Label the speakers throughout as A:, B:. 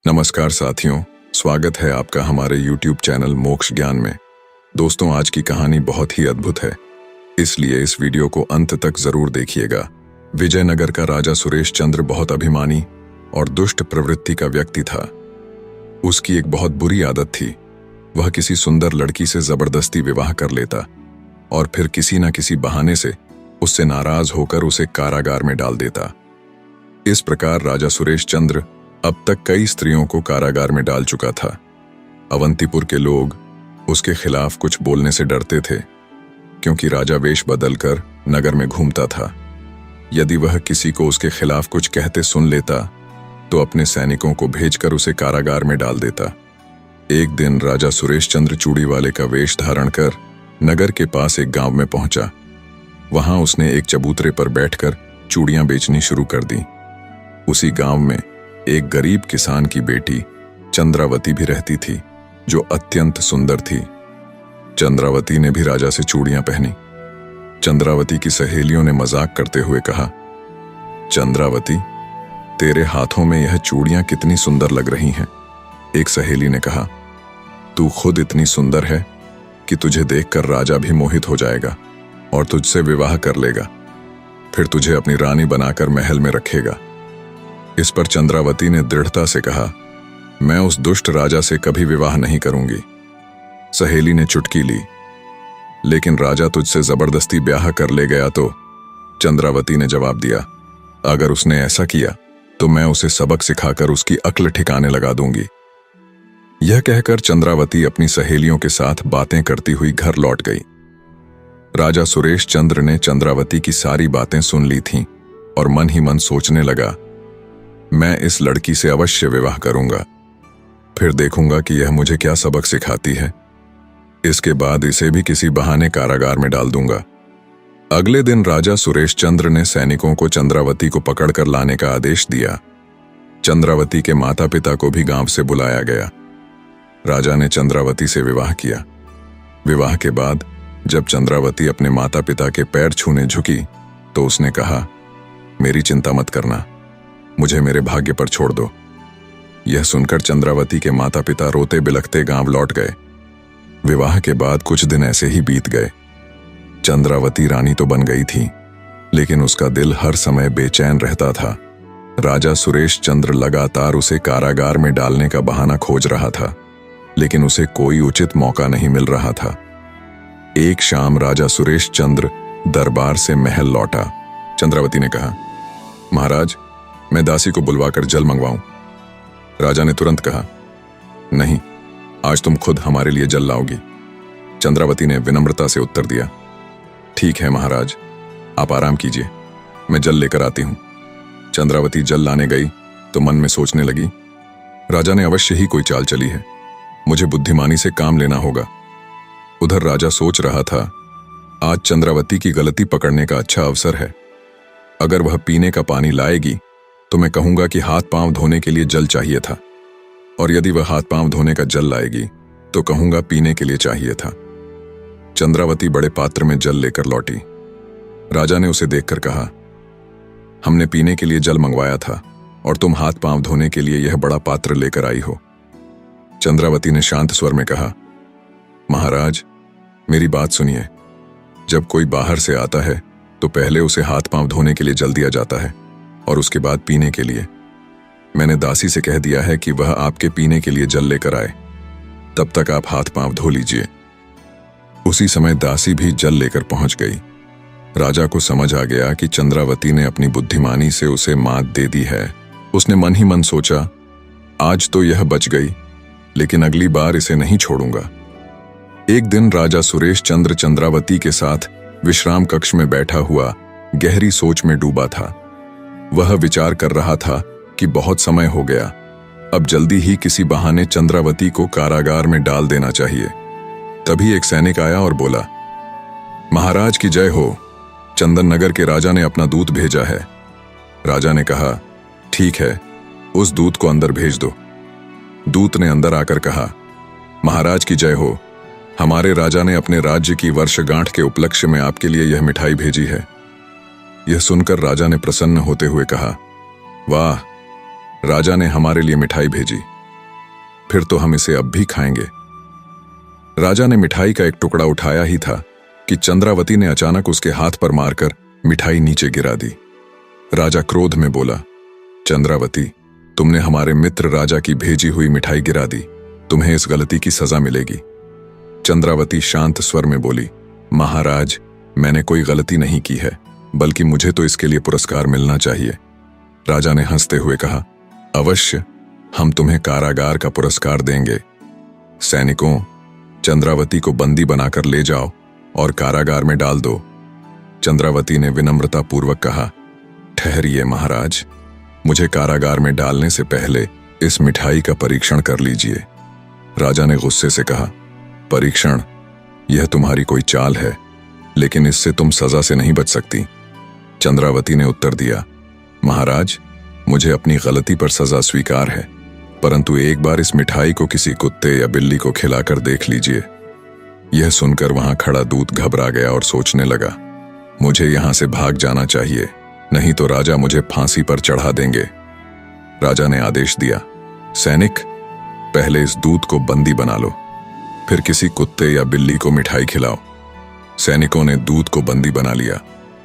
A: नमस्कार साथियों, स्वागत है आपका हमारे YouTube चैनल मोक्ष ज्ञान में। दोस्तों, आज की कहानी बहुत ही अद्भुत है, इसलिए इस वीडियो को अंत तक जरूर देखिएगा। विजयनगर का राजा सुरेश चंद्र बहुत अभिमानी और दुष्ट प्रवृत्ति का व्यक्ति था। उसकी एक बहुत बुरी आदत थी। वह किसी सुंदर लड़की से जबरदस्ती विवाह कर लेता और फिर किसी न किसी बहाने से उससे नाराज होकर उसे कारागार में डाल देता। इस प्रकार राजा सुरेश चंद्र अब तक कई स्त्रियों को कारागार में डाल चुका था। अवंतीपुर के लोग उसके खिलाफ कुछ बोलने से डरते थे, क्योंकि राजा वेश बदलकर नगर में घूमता था। यदि वह किसी को उसके खिलाफ कुछ कहते सुन लेता तो अपने सैनिकों को भेजकर उसे कारागार में डाल देता। एक दिन राजा सुरेश चंद्र चूड़ी वाले का वेश धारण कर नगर के पास एक गांव में पहुंचा। वहां उसने एक चबूतरे पर बैठकर चूड़ियां बेचनी शुरू कर दी। उसी गांव में एक गरीब किसान की बेटी चंद्रावती भी रहती थी, जो अत्यंत सुंदर थी। चंद्रावती ने भी राजा से चूड़ियां पहनी। चंद्रावती की सहेलियों ने मजाक करते हुए कहा, चंद्रावती, तेरे हाथों में यह चूड़ियां कितनी सुंदर लग रही हैं। एक सहेली ने कहा, तू खुद इतनी सुंदर है कि तुझे देखकर राजा भी मोहित हो जाएगा और तुझसे विवाह कर लेगा, फिर तुझे अपनी रानी बनाकर महल में रखेगा। इस पर चंद्रावती ने दृढ़ता से कहा, मैं उस दुष्ट राजा से कभी विवाह नहीं करूंगी। सहेली ने चुटकी ली, लेकिन राजा तुझसे जबरदस्ती ब्याह कर ले गया तो? चंद्रावती ने जवाब दिया, अगर उसने ऐसा किया तो मैं उसे सबक सिखाकर उसकी अक्ल ठिकाने लगा दूंगी। यह कहकर चंद्रावती अपनी सहेलियों के साथ बातें करती हुई घर लौट गई। राजा सुरेश चंद्र ने चंद्रावती की सारी बातें सुन ली थीं और मन ही मन सोचने लगा, मैं इस लड़की से अवश्य विवाह करूंगा, फिर देखूंगा कि यह मुझे क्या सबक सिखाती है। इसके बाद इसे भी किसी बहाने कारागार में डाल दूंगा। अगले दिन राजा सुरेश चंद्र ने सैनिकों को चंद्रावती को पकड़कर लाने का आदेश दिया। चंद्रावती के माता पिता को भी गांव से बुलाया गया। राजा ने चंद्रावती से विवाह किया। विवाह के बाद जब चंद्रावती अपने माता पिता के पैर छूने झुकी तो उसने कहा, मेरी चिंता मत करना, मुझे मेरे भाग्य पर छोड़ दो। यह सुनकर चंद्रावती के माता पिता रोते बिलखते गांव लौट गए। विवाह के बाद कुछ दिन ऐसे ही बीत गए। चंद्रावती रानी तो बन गई थी, लेकिन उसका दिल हर समय बेचैन रहता था। राजा सुरेश चंद्र लगातार उसे कारागार में डालने का बहाना खोज रहा था, लेकिन उसे कोई उचित मौका नहीं मिल रहा था। एक शाम राजा सुरेश चंद्र दरबार से महल लौटा। चंद्रावती ने कहा, महाराज, मैं दासी को बुलवाकर जल मंगवाऊं? राजा ने तुरंत कहा, नहीं, आज तुम खुद हमारे लिए जल लाओगी। चंद्रावती ने विनम्रता से उत्तर दिया, ठीक है महाराज, आप आराम कीजिए, मैं जल लेकर आती हूं। चंद्रावती जल लाने गई तो मन में सोचने लगी, राजा ने अवश्य ही कोई चाल चली है, मुझे बुद्धिमानी से काम लेना होगा। उधर राजा सोच रहा था, आज चंद्रावती की गलती पकड़ने का अच्छा अवसर है। अगर वह पीने का पानी लाएगी तो मैं कहूंगा कि हाथ पांव धोने के लिए जल चाहिए था, और यदि वह हाथ पांव धोने का जल लाएगी तो कहूंगा पीने के लिए चाहिए था। चंद्रावती बड़े पात्र में जल लेकर लौटी। राजा ने उसे देखकर कहा, हमने पीने के लिए जल मंगवाया था और तुम हाथ पांव धोने के लिए यह बड़ा पात्र लेकर आई हो। चंद्रावती ने शांत स्वर में कहा, महाराज, मेरी बात सुनिए। जब कोई बाहर से आता है तो पहले उसे हाथ पांव धोने के लिए जल दिया जाता है और उसके बाद पीने के लिए। मैंने दासी से कह दिया है कि वह आपके पीने के लिए जल लेकर आए, तब तक आप हाथ पांव धो लीजिए। उसी समय दासी भी जल लेकर पहुंच गई। राजा को समझ आ गया कि चंद्रावती ने अपनी बुद्धिमानी से उसे मात दे दी है। उसने मन ही मन सोचा, आज तो यह बच गई, लेकिन अगली बार इसे नहीं छोड़ूंगा। एक दिन राजा सुरेश चंद्र चंद्रावती के साथ विश्राम कक्ष में बैठा हुआ गहरी सोच में डूबा था। वह विचार कर रहा था कि बहुत समय हो गया, अब जल्दी ही किसी बहाने चंद्रावती को कारागार में डाल देना चाहिए। तभी एक सैनिक आया और बोला, महाराज की जय हो, चंदन नगर के राजा ने अपना दूत भेजा है। राजा ने कहा, ठीक है, उस दूत को अंदर भेज दो। दूत ने अंदर आकर कहा, महाराज की जय हो, हमारे राजा ने अपने राज्य की वर्षगांठ के उपलक्ष्य में आपके लिए यह मिठाई भेजी है। यह सुनकर राजा ने प्रसन्न होते हुए कहा, वाह, राजा ने हमारे लिए मिठाई भेजी। फिर तो हम इसे अब भी खाएंगे। राजा ने मिठाई का एक टुकड़ा उठाया ही था कि चंद्रावती ने अचानक उसके हाथ पर मारकर मिठाई नीचे गिरा दी। राजा क्रोध में बोला, चंद्रावती, तुमने हमारे मित्र राजा की भेजी हुई मिठाई गिरा दी, तुम्हें इस गलती की सजा मिलेगी। चंद्रावती शांत स्वर में बोली, महाराज, मैंने कोई गलती नहीं की है, बल्कि मुझे तो इसके लिए पुरस्कार मिलना चाहिए। राजा ने हंसते हुए कहा, अवश्य, हम तुम्हें कारागार का पुरस्कार देंगे। सैनिकों, चंद्रावती को बंदी बनाकर ले जाओ और कारागार में डाल दो। चंद्रावती ने विनम्रता पूर्वक कहा, ठहरिए महाराज, मुझे कारागार में डालने से पहले इस मिठाई का परीक्षण कर लीजिए। राजा ने गुस्से से कहा, परीक्षण? यह तुम्हारी कोई चाल है, लेकिन इससे तुम सजा से नहीं बच सकती। चंद्रावती ने उत्तर दिया, महाराज, मुझे अपनी गलती पर सजा स्वीकार है, परंतु एक बार इस मिठाई को किसी कुत्ते या बिल्ली को खिलाकर देख लीजिए। यह सुनकर वहां खड़ा दूत घबरा गया और सोचने लगा, मुझे यहां से भाग जाना चाहिए, नहीं तो राजा मुझे फांसी पर चढ़ा देंगे। राजा ने आदेश दिया, सैनिक, पहले इस दूत को बंदी बना लो, फिर किसी कुत्ते या बिल्ली को मिठाई खिलाओ। सैनिकों ने दूत को बंदी बना लिया।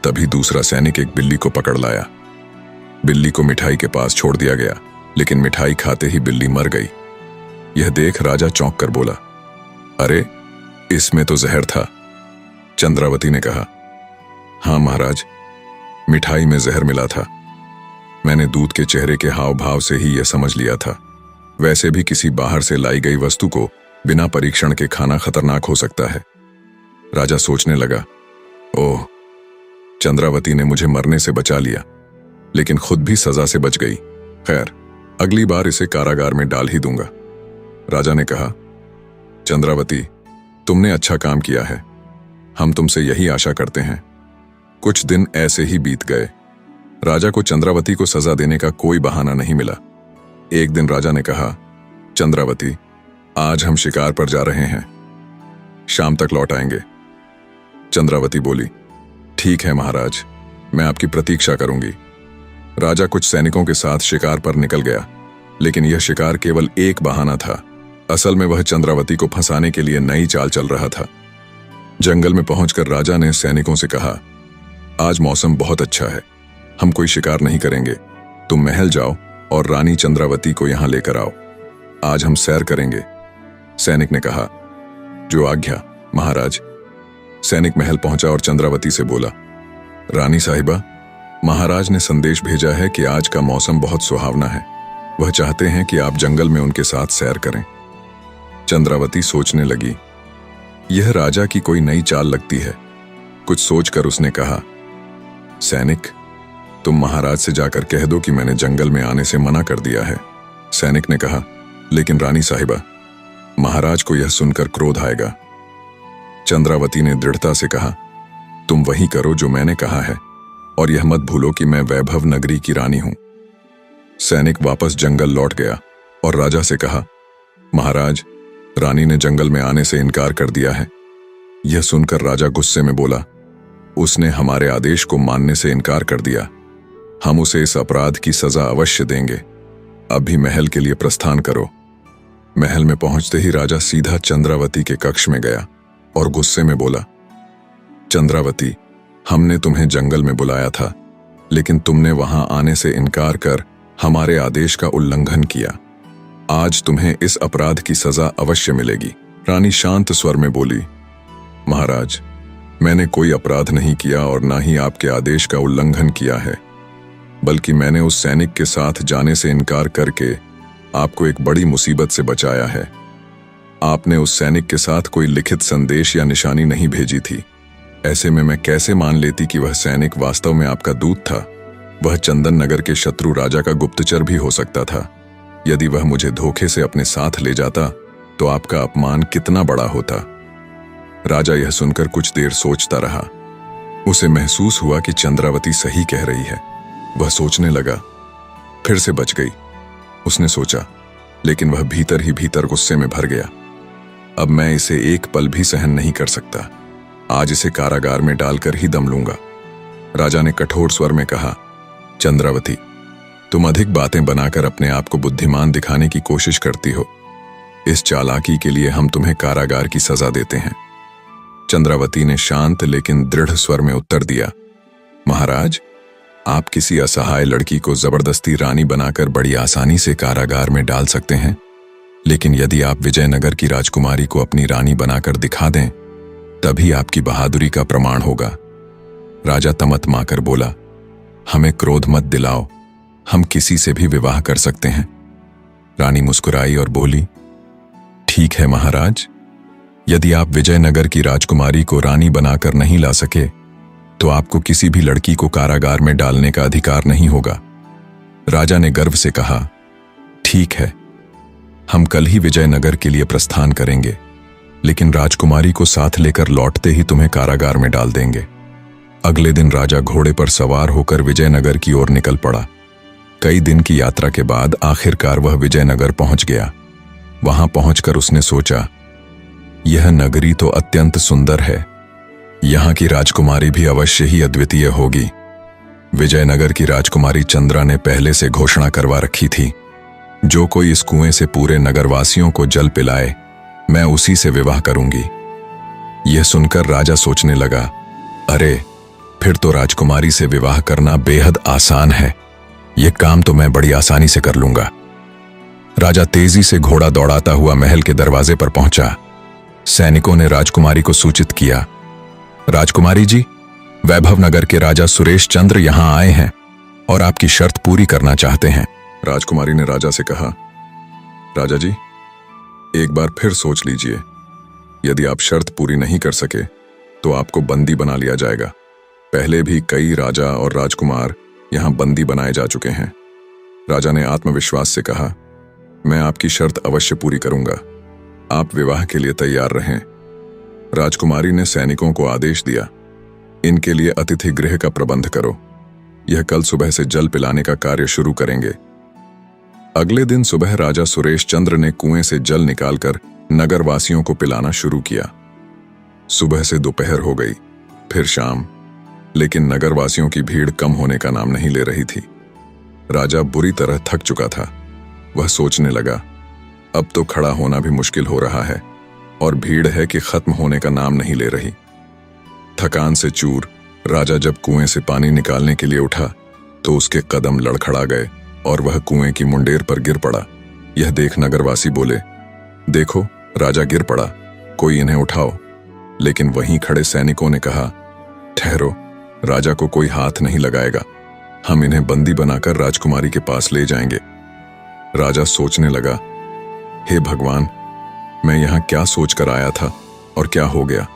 A: तभी दूसरा सैनिक एक बिल्ली को पकड़ लाया। बिल्ली को मिठाई के पास छोड़ दिया गया, लेकिन मिठाई खाते ही बिल्ली मर गई। यह देख राजा चौंक कर बोला, अरे, इसमें तो जहर था। चंद्रावती ने कहा, हाँ महाराज, मिठाई में जहर मिला था। मैंने दूत के चेहरे के हाव भाव से ही यह समझ लिया था। वैसे भी किसी बाहर से लाई गई वस्तु को बिना परीक्षण के खाना खतरनाक हो सकता है। राजा सोचने लगा, ओह, चंद्रावती ने मुझे मरने से बचा लिया, लेकिन खुद भी सजा से बच गई। खैर, अगली बार इसे कारागार में डाल ही दूंगा। राजा ने कहा, चंद्रावती, तुमने अच्छा काम किया है, हम तुमसे यही आशा करते हैं। कुछ दिन ऐसे ही बीत गए। राजा को चंद्रावती को सजा देने का कोई बहाना नहीं मिला। एक दिन राजा ने कहा, चंद्रावती, आज हम शिकार पर जा रहे हैं, शाम तक लौट आएंगे। चंद्रावती बोली, ठीक है महाराज, मैं आपकी प्रतीक्षा करूंगी। राजा कुछ सैनिकों के साथ शिकार पर निकल गया, लेकिन यह शिकार केवल एक बहाना था। असल में वह चंद्रावती को फंसाने के लिए नई चाल चल रहा था। जंगल में पहुंचकर राजा ने सैनिकों से कहा, आज मौसम बहुत अच्छा है, हम कोई शिकार नहीं करेंगे, तुम महल जाओ और रानी चंद्रावती को यहां लेकर आओ, आज हम सैर करेंगे। सैनिक ने कहा, जो आज्ञा महाराज। सैनिक महल पहुंचा और चंद्रावती से बोला, रानी साहिबा, महाराज ने संदेश भेजा है कि आज का मौसम बहुत सुहावना है, वह चाहते हैं कि आप जंगल में उनके साथ सैर करें। चंद्रावती सोचने लगी, यह राजा की कोई नई चाल लगती है। कुछ सोचकर उसने कहा, सैनिक, तुम महाराज से जाकर कह दो कि मैंने जंगल में आने से मना कर दिया है। सैनिक ने कहा, लेकिन रानी साहिबा, महाराज को यह सुनकर क्रोध आएगा। चंद्रावती ने दृढ़ता से कहा, तुम वही करो जो मैंने कहा है, और यह मत भूलो कि मैं वैभव नगरी की रानी हूं। सैनिक वापस जंगल लौट गया और राजा से कहा, महाराज, रानी ने जंगल में आने से इनकार कर दिया है। यह सुनकर राजा गुस्से में बोला, उसने हमारे आदेश को मानने से इनकार कर दिया, हम उसे इस अपराध की सजा अवश्य देंगे। अभी महल के लिए प्रस्थान करो। महल में पहुंचते ही राजा सीधा चंद्रावती के कक्ष में गया और गुस्से में बोला, चंद्रावती, हमने तुम्हें जंगल में बुलाया था, लेकिन तुमने वहां आने से इनकार कर हमारे आदेश का उल्लंघन किया। आज तुम्हें इस अपराध की सजा अवश्य मिलेगी। रानी शांत स्वर में बोली, महाराज, मैंने कोई अपराध नहीं किया और ना ही आपके आदेश का उल्लंघन किया है, बल्कि मैंने उस सैनिक के साथ जाने से इनकार करके आपको एक बड़ी मुसीबत से बचाया है। आपने उस सैनिक के साथ कोई लिखित संदेश या निशानी नहीं भेजी थी। ऐसे में मैं कैसे मान लेती कि वह सैनिक वास्तव में आपका दूत था? वह चंदन नगर के शत्रु राजा का गुप्तचर भी हो सकता था। यदि वह मुझे धोखे से अपने साथ ले जाता तो आपका अपमान कितना बड़ा होता। राजा यह सुनकर कुछ देर सोचता रहा। उसे महसूस हुआ कि चंद्रावती सही कह रही है। वह सोचने लगा, फिर से बच गई, उसने सोचा, लेकिन वह भीतर ही भीतर गुस्से में भर गया। अब मैं इसे एक पल भी सहन नहीं कर सकता, आज इसे कारागार में डालकर ही दम लूंगा। राजा ने कठोर स्वर में कहा, चंद्रावती, तुम अधिक बातें बनाकर अपने आप को बुद्धिमान दिखाने की कोशिश करती हो। इस चालाकी के लिए हम तुम्हें कारागार की सजा देते हैं। चंद्रावती ने शांत लेकिन दृढ़ स्वर में उत्तर दिया, महाराज, आप किसी असहाय लड़की को जबरदस्ती रानी बनाकर बड़ी आसानी से कारागार में डाल सकते हैं, लेकिन यदि आप विजयनगर की राजकुमारी को अपनी रानी बनाकर दिखा दें, तभी आपकी बहादुरी का प्रमाण होगा। राजा तमतमाकर बोला, हमें क्रोध मत दिलाओ, हम किसी से भी विवाह कर सकते हैं। रानी मुस्कुराई और बोली, ठीक है महाराज, यदि आप विजयनगर की राजकुमारी को रानी बनाकर नहीं ला सके तो आपको किसी भी लड़की को कारागार में डालने का अधिकार नहीं होगा। राजा ने गर्व से कहा, ठीक है, हम कल ही विजयनगर के लिए प्रस्थान करेंगे, लेकिन राजकुमारी को साथ लेकर लौटते ही तुम्हें कारागार में डाल देंगे। अगले दिन राजा घोड़े पर सवार होकर विजयनगर की ओर निकल पड़ा। कई दिन की यात्रा के बाद आखिरकार वह विजयनगर पहुंच गया। वहां पहुंचकर उसने सोचा, यह नगरी तो अत्यंत सुंदर है, यहां की राजकुमारी भी अवश्य ही अद्वितीय होगी। विजयनगर की राजकुमारी चंद्रा ने पहले से घोषणा करवा रखी थी, जो कोई इस कुएं से पूरे नगरवासियों को जल पिलाए, मैं उसी से विवाह करूंगी। यह सुनकर राजा सोचने लगा, अरे, फिर तो राजकुमारी से विवाह करना बेहद आसान है, यह काम तो मैं बड़ी आसानी से कर लूंगा। राजा तेजी से घोड़ा दौड़ाता हुआ महल के दरवाजे पर पहुंचा। सैनिकों ने राजकुमारी को सूचित किया, राजकुमारी जी, वैभव नगर के राजा सुरेश चंद्र यहां आए हैं और आपकी शर्त पूरी करना चाहते हैं। राजकुमारी ने राजा से कहा, राजा जी, एक बार फिर सोच लीजिए, यदि आप शर्त पूरी नहीं कर सके तो आपको बंदी बना लिया जाएगा। पहले भी कई राजा और राजकुमार यहां बंदी बनाए जा चुके हैं। राजा ने आत्मविश्वास से कहा, मैं आपकी शर्त अवश्य पूरी करूंगा, आप विवाह के लिए तैयार रहें। राजकुमारी ने सैनिकों को आदेश दिया, इनके लिए अतिथि गृह का प्रबंध करो, यह कल सुबह से जल पिलाने का कार्य शुरू करेंगे। अगले दिन सुबह राजा सुरेश चंद्र ने कुएं से जल निकालकर नगरवासियों को पिलाना शुरू किया। सुबह से दोपहर हो गई, फिर शाम, लेकिन नगरवासियों की भीड़ कम होने का नाम नहीं ले रही थी। राजा बुरी तरह थक चुका था। वह सोचने लगा, अब तो खड़ा होना भी मुश्किल हो रहा है और भीड़ है कि खत्म होने का नाम नहीं ले रही। थकान से चूर राजा जब कुएं से पानी निकालने के लिए उठा तो उसके कदम लड़खड़ा गए और वह कुएं की मुंडेर पर गिर पड़ा। यह देख नगरवासी बोले, देखो, राजा गिर पड़ा, कोई इन्हें उठाओ। लेकिन वहीं खड़े सैनिकों ने कहा, ठहरो, राजा को कोई हाथ नहीं लगाएगा, हम इन्हें बंदी बनाकर राजकुमारी के पास ले जाएंगे। राजा सोचने लगा, हे भगवान, मैं यहां क्या सोचकर आया था और क्या हो गया।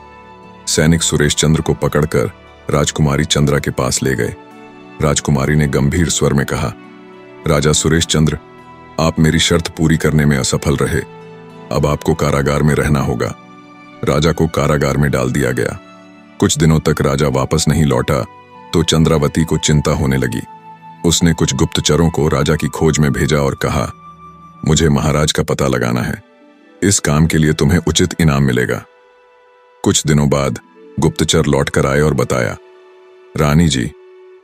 A: सैनिक सुरेश चंद्र को पकड़कर राजकुमारी चंद्रा के पास ले गए। राजकुमारी ने गंभीर स्वर में कहा, राजा सुरेश चंद्र, आप मेरी शर्त पूरी करने में असफल रहे, अब आपको कारागार में रहना होगा। राजा को कारागार में डाल दिया गया। कुछ दिनों तक राजा वापस नहीं लौटा तो चंद्रावती को चिंता होने लगी। उसने कुछ गुप्तचरों को राजा की खोज में भेजा और कहा, मुझे महाराज का पता लगाना है, इस काम के लिए तुम्हें उचित इनाम मिलेगा। कुछ दिनों बाद गुप्तचर लौटकर आए और बताया, रानी जी,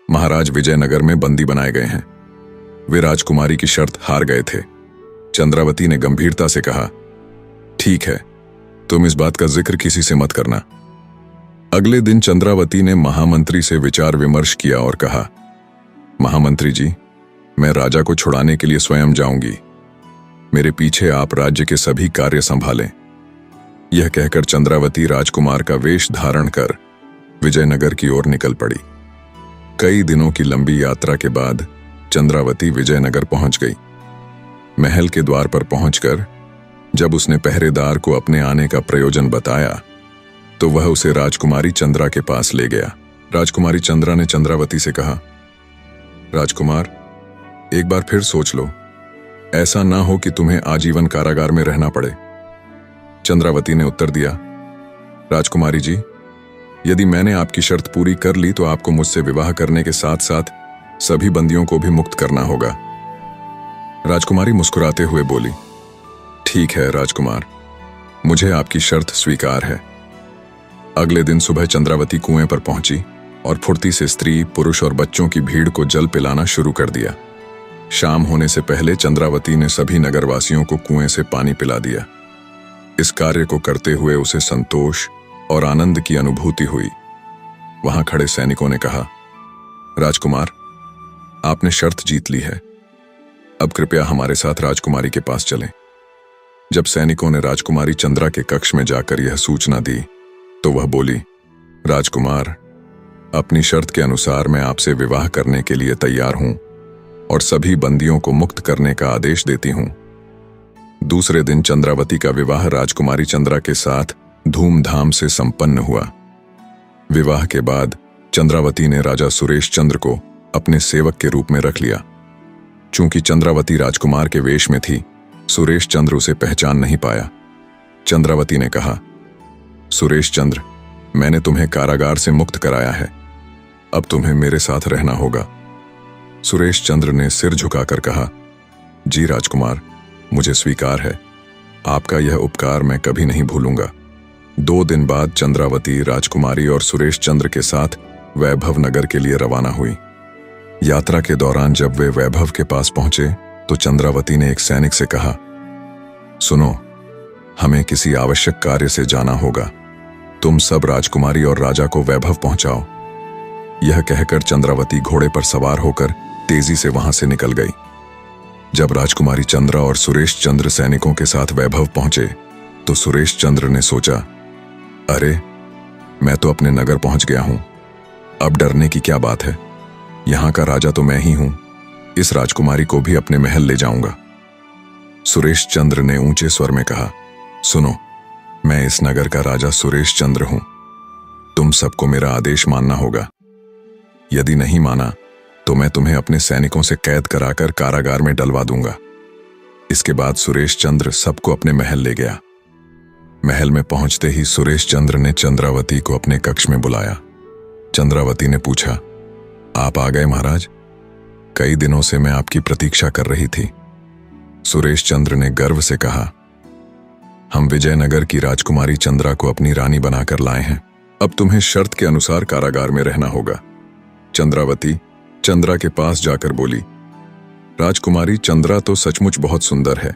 A: महाराज विजयनगर में बंदी बनाए गए हैं। वे राजकुमारी की शर्त हार गए थे। चंद्रावती ने गंभीरता से कहा, ठीक है, तुम इस बात का जिक्र किसी से मत करना। अगले दिन चंद्रावती ने महामंत्री से विचार विमर्श किया और कहा, महामंत्री जी, मैं राजा को छुड़ाने के लिए स्वयं जाऊंगी, मेरे पीछे आप राज्य के सभी कार्य संभालें। यह कहकर चंद्रावती राजकुमार का वेश धारण कर विजयनगर की ओर निकल पड़ी। कई दिनों की लंबी यात्रा के बाद चंद्रावती विजयनगर पहुंच गई। महल के द्वार पर पहुंचकर जब उसने पहरेदार को अपने आने का प्रयोजन बताया तो वह उसे राजकुमारी चंद्रा के पास ले गया। राजकुमारी चंद्रा ने चंद्रावती से कहा, राजकुमार, एक बार फिर सोच लो, ऐसा ना हो कि तुम्हें आजीवन कारागार में रहना पड़े। चंद्रावती ने उत्तर दिया, राजकुमारी जी, यदि मैंने आपकी शर्त पूरी कर ली तो आपको मुझसे विवाह करने के साथ साथ सभी बंदियों को भी मुक्त करना होगा। राजकुमारी मुस्कुराते हुए बोली, ठीक है राजकुमार, मुझे आपकी शर्त स्वीकार है। अगले दिन सुबह चंद्रावती कुएं पर पहुंची और फुर्ती से स्त्री, पुरुष और बच्चों की भीड़ को जल पिलाना शुरू कर दिया। शाम होने से पहले चंद्रावती ने सभी नगरवासियों को कुएं से पानी पिला दिया। इस कार्य को करते हुए उसे संतोष और आनंद की अनुभूति हुई। वहां खड़े सैनिकों ने कहा, राजकुमार, आपने शर्त जीत ली है। अब कृपया हमारे साथ राजकुमारी के पास चलें। जब सैनिकों ने राजकुमारी चंद्रा के कक्ष में जाकर यह सूचना दी तो वह बोली, राजकुमार, अपनी शर्त के अनुसार मैं आपसे विवाह करने के लिए तैयार हूं और सभी बंदियों को मुक्त करने का आदेश देती हूं। दूसरे दिन चंद्रावती का विवाह राजकुमारी चंद्रा के साथ धूमधाम से संपन्न हुआ। विवाह के बाद चंद्रावती ने राजा सुरेश चंद्र को अपने सेवक के रूप में रख लिया। चूंकि चंद्रावती राजकुमार के वेश में थी, सुरेश चंद्र उसे पहचान नहीं पाया। चंद्रावती ने कहा, सुरेश चंद्र, मैंने तुम्हें कारागार से मुक्त कराया है, अब तुम्हें मेरे साथ रहना होगा। सुरेश चंद्र ने सिर झुकाकर कहा, जी राजकुमार, मुझे स्वीकार है। आपका यह उपकार मैं कभी नहीं भूलूंगा। 2 दिन बाद चंद्रावती राजकुमारी और सुरेश चंद्र के साथ वैभव नगर के लिए रवाना हुई। यात्रा के दौरान जब वे वैभव के पास पहुंचे तो चंद्रावती ने एक सैनिक से कहा, सुनो, हमें किसी आवश्यक कार्य से जाना होगा। तुम सब राजकुमारी और राजा को वैभव पहुंचाओ। यह कहकर चंद्रावती घोड़े पर सवार होकर तेजी से वहां से निकल गई। जब राजकुमारी चंद्रा और सुरेश चंद्र सैनिकों के साथ वैभव पहुंचे तो सुरेश चंद्र ने सोचा, अरे, मैं तो अपने नगर पहुंच गया हूं, अब डरने की क्या बात है। यहां का राजा तो मैं ही हूं, इस राजकुमारी को भी अपने महल ले जाऊंगा। सुरेश चंद्र ने ऊंचे स्वर में कहा, सुनो, मैं इस नगर का राजा सुरेश चंद्र हूं। तुम सबको मेरा आदेश मानना होगा। यदि नहीं माना तो मैं तुम्हें अपने सैनिकों से कैद कराकर कारागार में डलवा दूंगा। इसके बाद सुरेश चंद्र सबको अपने महल ले गया। महल में पहुंचते ही सुरेश चंद्र ने चंद्रावती को अपने कक्ष में बुलाया। चंद्रावती ने पूछा, आप आ गए महाराज? कई दिनों से मैं आपकी प्रतीक्षा कर रही थी। सुरेश चंद्र ने गर्व से कहा, हम विजयनगर की राजकुमारी चंद्रा को अपनी रानी बनाकर लाए हैं। अब तुम्हें शर्त के अनुसार कारागार में रहना होगा। चंद्रावती चंद्रा के पास जाकर बोली, राजकुमारी चंद्रा तो सचमुच बहुत सुंदर है,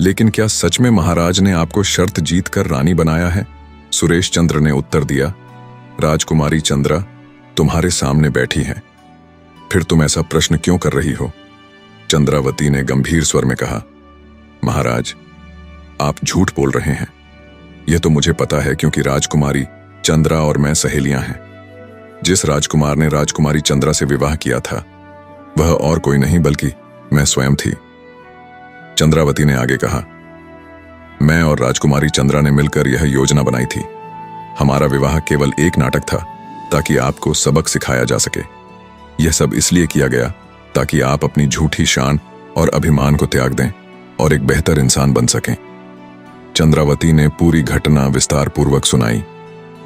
A: लेकिन क्या सच में महाराज ने आपको शर्त जीत कर रानी बनाया है? सुरेश चंद्र ने उत्तर दिया, राजकुमारी चंद्रा तुम्हारे सामने बैठी है, फिर तुम ऐसा प्रश्न क्यों कर रही हो? चंद्रावती ने गंभीर स्वर में कहा, महाराज, आप झूठ बोल रहे हैं। यह तो मुझे पता है, क्योंकि राजकुमारी चंद्रा और मैं सहेलियां हैं। जिस राजकुमार ने राजकुमारी चंद्रा से विवाह किया था वह और कोई नहीं बल्कि मैं स्वयं थी। चंद्रावती ने आगे कहा, मैं और राजकुमारी चंद्रा ने मिलकर यह योजना बनाई थी। हमारा विवाह केवल एक नाटक था ताकि आपको सबक सिखाया जा सके। यह सब इसलिए किया गया ताकि आप अपनी झूठी शान और अभिमान को त्याग दें और एक बेहतर इंसान बन सकें। चंद्रावती ने पूरी घटना विस्तार पूर्वक सुनाई।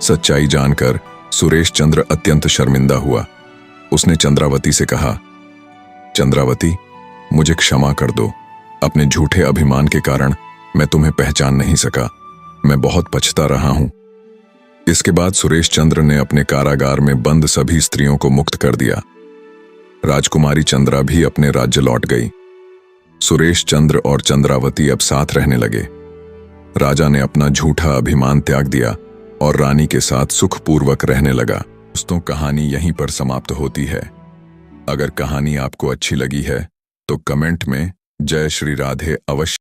A: सच्चाई जानकर सुरेश चंद्र अत्यंत शर्मिंदा हुआ। उसने चंद्रावती से कहा, चंद्रावती, मुझे क्षमा कर दो। अपने झूठे अभिमान के कारण मैं तुम्हें पहचान नहीं सका। मैं बहुत पछता रहा हूं। इसके बाद सुरेश चंद्र ने अपने कारागार में बंद सभी स्त्रियों को मुक्त कर दिया। राजकुमारी चंद्रा भी अपने राज्य लौट गई। सुरेश चंद्र और चंद्रावती अब साथ रहने लगे। राजा ने अपना झूठा अभिमान त्याग दिया और रानी के साथ सुखपूर्वक रहने लगा। दोस्तों, कहानी यहीं पर समाप्त होती है। अगर कहानी आपको अच्छी लगी है तो कमेंट में जय श्री राधे अवश्य